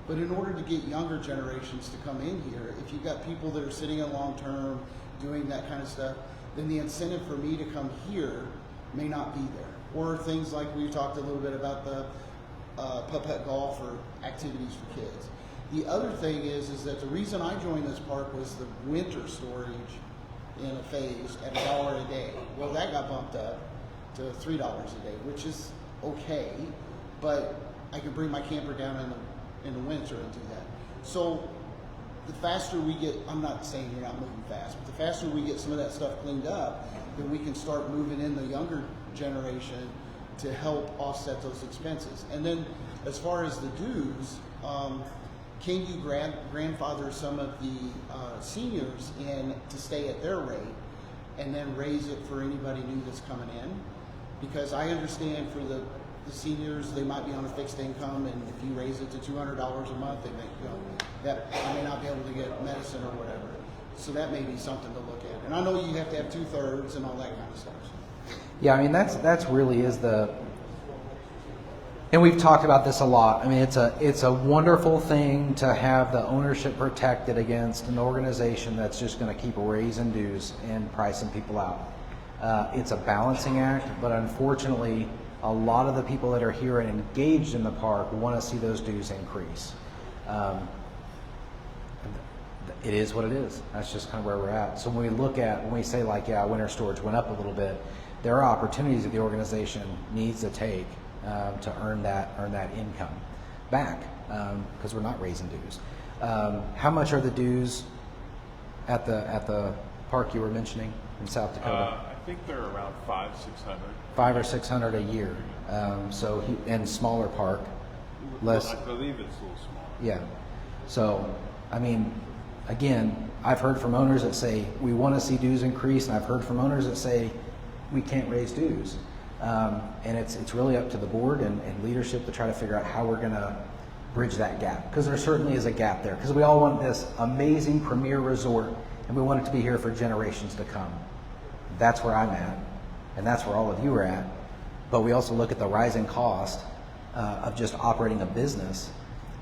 But in order to get younger generations to come in here, if you've got people that are sitting in long term, doing that kind of stuff, then the incentive for me to come here may not be there. Or things like we talked a little bit about the putt-putt golf or activities for kids. The other thing is that the reason I joined this park was the winter storage in a phase at $1 a day. Well, that got bumped up to $3 a day, which is okay, but I can bring my camper down in the winter and do that. So the faster we get, I'm not saying you're not moving fast, but the faster we get some of that stuff cleaned up, then we can start moving in the younger generation to help offset those expenses. And then as far as the dues, can you grandfather some of the seniors in to stay at their rate and then raise it for anybody new that's coming in? Because I understand for the seniors, they might be on a fixed income, and if you raise it to $200 a month, they make, that I may not be able to get medicine or whatever. So that may be something to look at. And I know you have to have 2/3 and all that kind of stuff. Yeah, I mean that's really is the, and we've talked about this a lot. I mean it's a wonderful thing to have the ownership protected against an organization that's just going to keep raising dues and pricing people out. It's a balancing act, but unfortunately, a lot of the people that are here and engaged in the park want to see those dues increase. It is what it is. That's just kind of where we're at. So when we say like, yeah, winter storage went up a little bit, there are opportunities that the organization needs to take to earn that income back, because we're not raising dues. How much are the dues at the park you were mentioning in South Dakota? I think they're around $500-600. $500 or $600 a year. And smaller park, less. I believe it's a little smaller. Yeah. So, I mean, again, I've heard from owners that say we want to see dues increase, and I've heard from owners that say we can't raise dues. And it's really up to the board and leadership to try to figure out how we're going to bridge that gap, because there certainly is a gap there, because we all want this amazing premier resort and we want it to be here for generations to come. That's where I'm at, and that's where all of you are at. But we also look at the rising cost of just operating a business,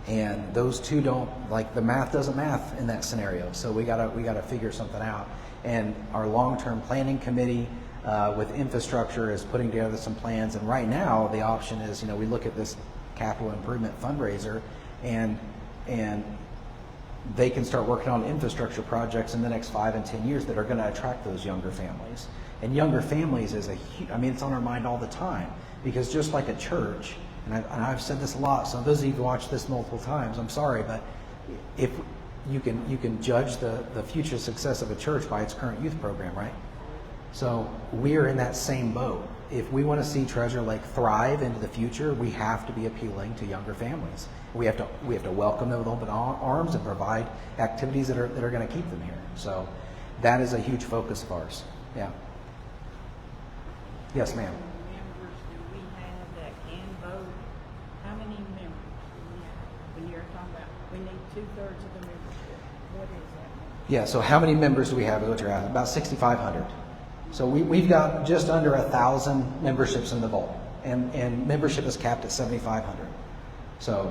and those two don't, like, the math doesn't math in that scenario. So we gotta figure something out. And our long-term planning committee with infrastructure is putting together some plans. And right now the option is, we look at this capital improvement fundraiser, and they can start working on infrastructure projects in the next 5 and 10 years that are going to attract those younger families. And younger families is it's on our mind all the time, because just like a church, and I've said this a lot, so those of you who've watched this multiple times, I'm sorry, but if you can judge the future success of a church by its current youth program, right? So we're in that same boat. If we want to see Treasure Lake thrive into the future, we have to be appealing to younger families. We have to welcome them with open arms and provide activities that are going to keep them here. So that is a huge focus of ours. Yeah. Yes, ma'am. Members do we have that can vote? How many members do we have? When you're talking about we need 2/3 of the membership, what is that? Yeah. So how many members do we have? Is what you're asking? About 6,500. So we've got just under 1,000 memberships in the vault, and membership is capped at 7,500. So,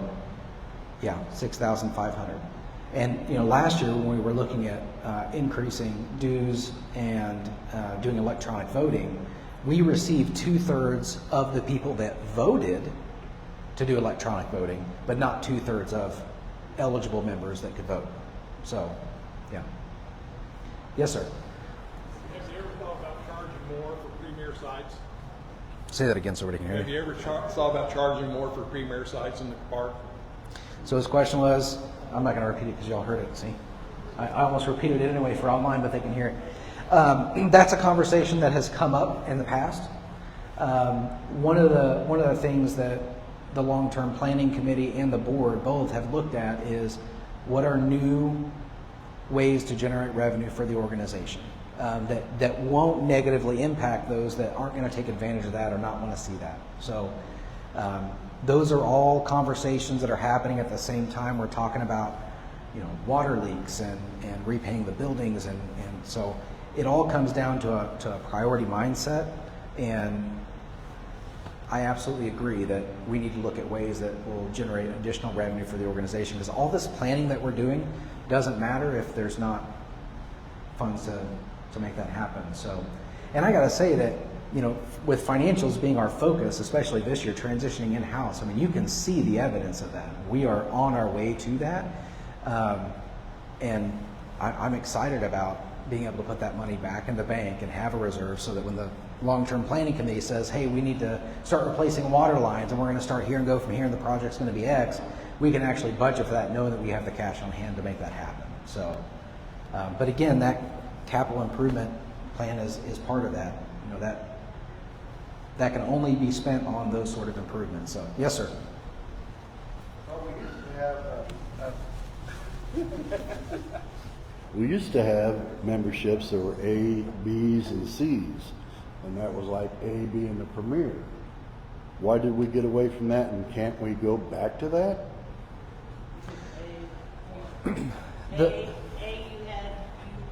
yeah, 6,500. And last year when we were looking at increasing dues and doing electronic voting, we received 2/3 of the people that voted to do electronic voting, but not 2/3 of eligible members that could vote. So, yeah. Yes, sir. Have you ever thought about charging more for premier sites? Say that again so everybody can hear Have you. you ever thought about charging more for premier sites in the park? So his question was, I'm not going to repeat it because y'all heard it, see? I almost repeated it anyway for online, but they can hear it. That's a conversation that has come up in the past. One of the things that the long-term planning committee and the board both have looked at is what are new ways to generate revenue for the organization that won't negatively impact those that aren't going to take advantage of that or not want to see that. So those are all conversations that are happening at the same time. We're talking about water leaks and repaying the buildings, and so it all comes down to a priority mindset. And I absolutely agree that we need to look at ways that will generate additional revenue for the organization, because all this planning that we're doing doesn't matter if there's not funds to make that happen. So, and I got to say that with financials being our focus, especially this year, transitioning in-house, I mean, you can see the evidence of that. We are on our way to that, and I'm excited about being able to put that money back in the bank and have a reserve so that when the long-term planning committee says, hey, we need to start replacing water lines and we're going to start here and go from here and the project's going to be X, we can actually budget for that knowing that we have the cash on hand to make that happen. So, but again, that capital improvement plan is part of that. You know, that can only be spent on those sort of improvements. So, yes, sir. Well, We used to have memberships that were A, Bs, and Cs, and that was like A being the premier. Why did we get away from that, and can't we go back to that?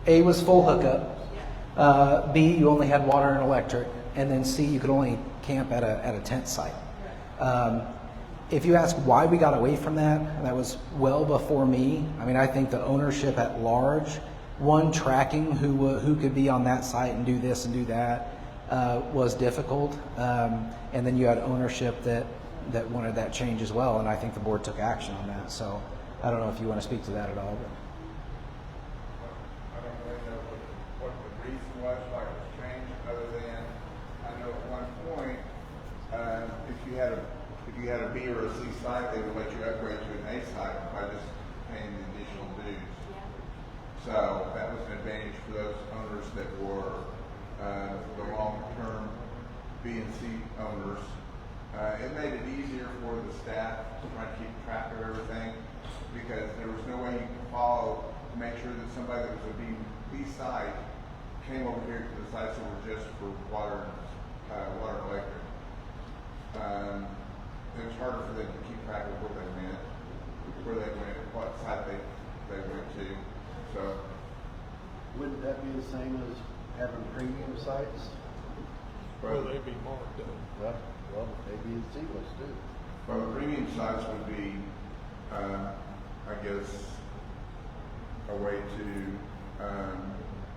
A was full hookup. B, you only had water and electric, and then C, you could only camp at a tent site. If you ask why we got away from that, that was well before me. I mean, I think the ownership at large, one, tracking who could be on that site and do this and do that was difficult. And then you had ownership that wanted that change as well, and I think the board took action on that. So I don't know if you want to speak to that at all. But. I don't really know what the reason was why it was changed, other than I know at one point, if you had a B or a C site, they would let you upgrade to an A site by just paying the additional dues. So that was an advantage for those owners that were the long-term B and C owners. It made it easier for the staff to try to keep track of everything, because there was no way you could follow to make sure that somebody that was a B site came over here to the sites that were just for water and electric. It was harder for them to keep track of where they went, what site they went to. So, Wouldn't that be the same as having premium sites? Well, they'd be marked up. Well, A, B, and C was too. well, the premium sites would be, I guess, a way to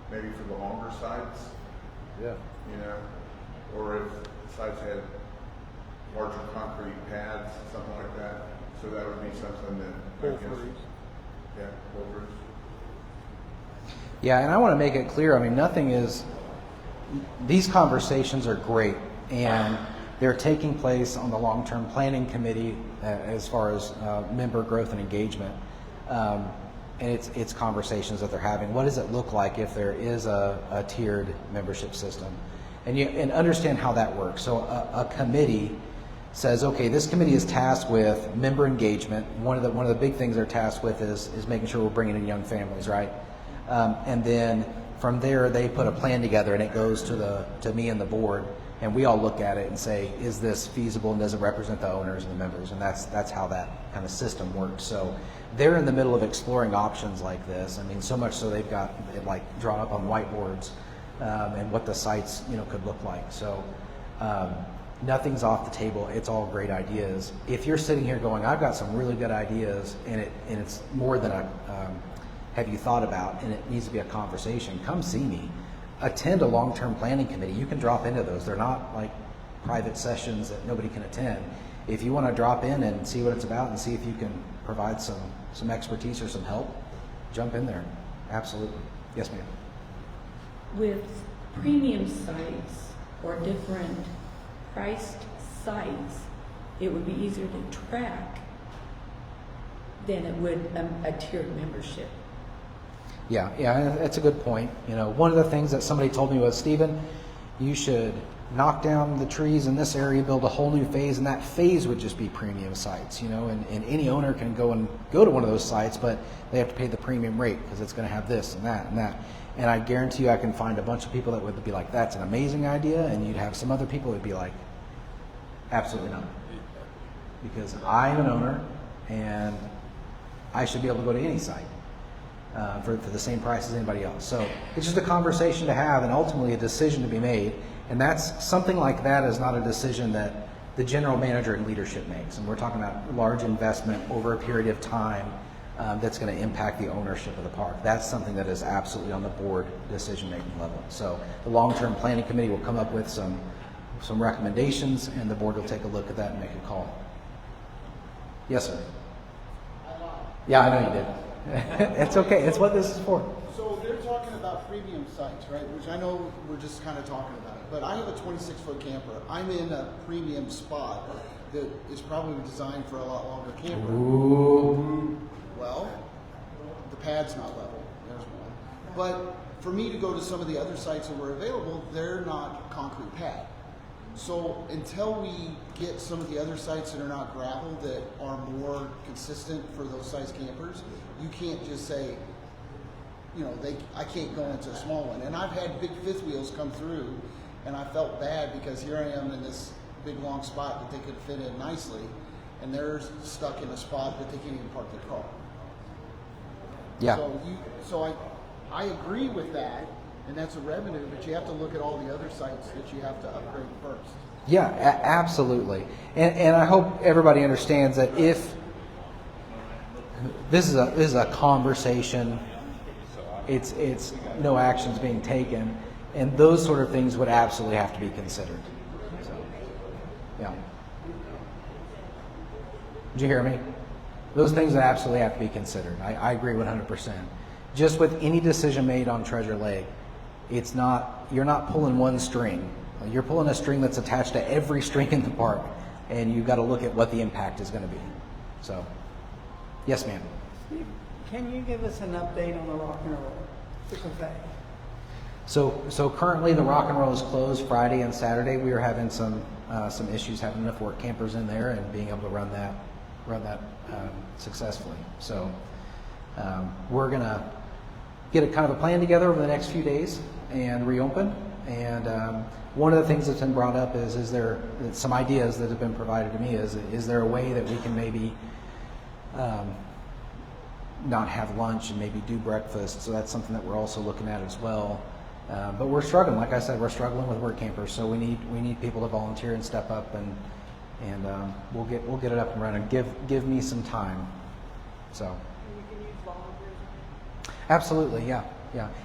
maybe for the longer sites. Yeah. You know, or if the sites had larger concrete pads, something like that. So that would be something that I guess, yeah, boulders. Yeah, and I want to make it clear, I mean, these conversations are great, and they're taking place on the long-term planning committee as far as member growth and engagement. And it's conversations that they're having. What does it look like if there is a tiered membership system? And understand how that works. So a committee says, okay, this committee is tasked with member engagement. One of the big things they're tasked with is making sure we're bringing in young families, right? And then from there, they put a plan together, and it goes to me and the board, and we all look at it and say, is this feasible, and does it represent the owners and the members? And that's how that kind of system works. So they're in the middle of exploring options like this. I mean, so much so they've got it like drawn up on whiteboards and what the sites could look like. So nothing's off the table. It's all great ideas. If you're sitting here going, I've got some really good ideas, and it's more than a have you thought about, and it needs to be a conversation, come see me. Attend a long-term planning committee. You can drop into those. They're not like private sessions that nobody can attend. If you want to drop in and see what it's about and see if you can provide some expertise or some help, jump in there. Absolutely. Yes, ma'am. With premium sites or different priced sites, it would be easier to track than it would a tiered membership. Yeah, that's a good point. One of the things that somebody told me was, Stephen, you should knock down the trees in this area, build a whole new phase, and that phase would just be premium sites, and any owner can go to one of those sites, but they have to pay the premium rate because it's going to have this and that and that. And I guarantee you I can find a bunch of people that would be like, that's an amazing idea, and you'd have some other people that would be like, absolutely not. Because I'm an owner, and I should be able to go to any site. For the same price as anybody else. So it's just a conversation to have, and ultimately a decision to be made. And that's something like that is not a decision that the general manager and leadership makes. And we're talking about large investment over a period of time that's going to impact the ownership of the park. That's something that is absolutely on the board decision-making level. So the long-term planning committee will come up with some recommendations, and the board will take a look at that and make a call. Yes, sir. Yeah, I know you did. It's okay. It's what this is for. So they're talking about about premium sites, right? Which I know we're just kind of talking about it, but I have a 26-foot camper. I'm in a premium spot that is probably designed for a lot longer camper. Ooh. Well, the pad's not level. There's one. But for me to go to some of the other sites that were available, they're not concrete pad. So until we get some of the other sites that are not gravel that are more consistent for those size campers, you can't just say, you know, I can't go into a small one. And I've had big fifth wheels come through, and I felt bad because here I am in this big long spot that they could fit in nicely, and they're stuck in a spot that they can't even park their car. Yeah. So I agree with that, and that's a revenue, but you have to look at all the other sites that you have to upgrade first. Yeah, absolutely. And I hope everybody understands that if this is a conversation, it's no actions being taken, and those sort of things would absolutely have to be considered. So, yeah. Did you hear me? Those things would absolutely have to be considered. I agree 100%. Just with any decision made on Treasure Lake, you're not pulling one string. You're pulling a string that's attached to every string in the park, and you've got to look at what the impact is going to be. So, yes, ma'am. Steve, can you give us an update on the rock and roll? So currently the rock and roll is closed Friday and Saturday. We are having some issues having enough work campers in there and being able to run that successfully. So we're gonna get a kind of a plan together over the next few days and reopen. And one of the things that's been brought up is there some ideas that have been provided to me is there a way that we can maybe not have lunch and maybe do breakfast? So that's something that we're also looking at as well. But we're struggling, like I said, we're struggling with work campers. So we need people to volunteer and step up, and we'll get it up and running. Give me some time. So. And you can use volunteers? Absolutely, yeah.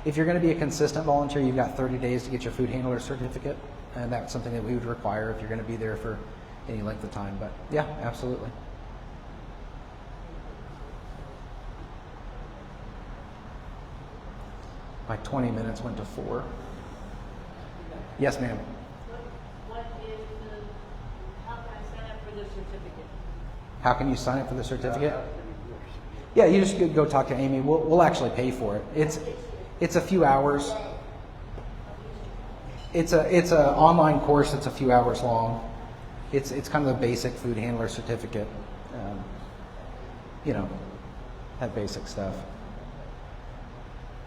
If you're going to be a consistent volunteer, you've got 30 days to get your food handler certificate, and that's something that we would require if you're going to be there for any length of time. But yeah, absolutely. My 20 minutes went to 4. Yes, ma'am. How can I sign up for the certificate? How can you sign up for the certificate? Yeah, you just go talk to Amy. We'll actually pay for it. It's a few hours. It's a online course that's a few hours long. It's kind of a basic food handler certificate. That basic stuff.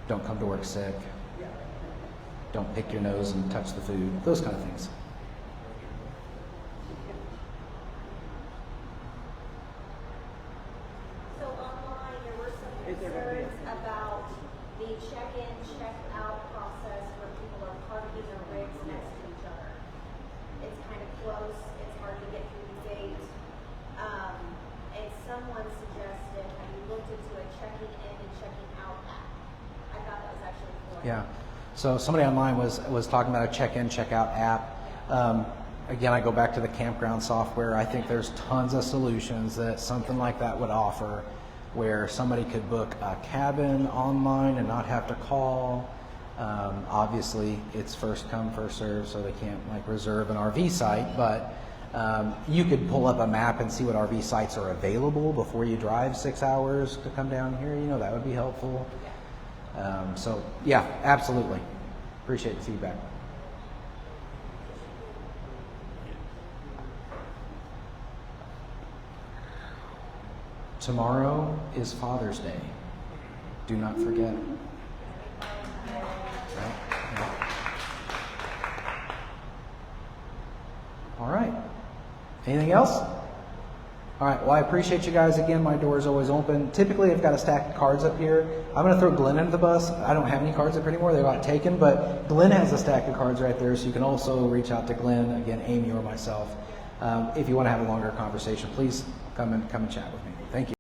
Don't come to work sick. Don't pick your nose and touch the food. Those kind of things. So online, there were some concerns about the check-in, check-out process where people are parking their rigs next to each other. It's kind of close, it's hard to get through the gate. And someone suggested, have you looked into a checking in and checking out app? I thought that was actually cool. Yeah. So somebody online was talking about a check-in, check-out app. Again, I go back to the campground software. I think there's tons of solutions that something like that would offer, where somebody could book a cabin online and not have to call. Obviously, it's first come, first serve, so they can't reserve an RV site. But you could pull up a map and see what RV sites are available before you drive 6 hours to come down here. That would be helpful. So yeah, absolutely. Appreciate the feedback. Tomorrow is Father's Day. Do not forget. Right? Yeah. All right. Anything else? All right, well, I appreciate you guys again. My door is always open. Typically, I've got a stack of cards up here. I'm going to throw Glenn under the bus. I don't have any cards up here anymore. They got taken, but Glenn has a stack of cards right there, so you can also reach out to Glenn, again, Amy or myself. If you want to have a longer conversation, please come and chat with me. Thank you.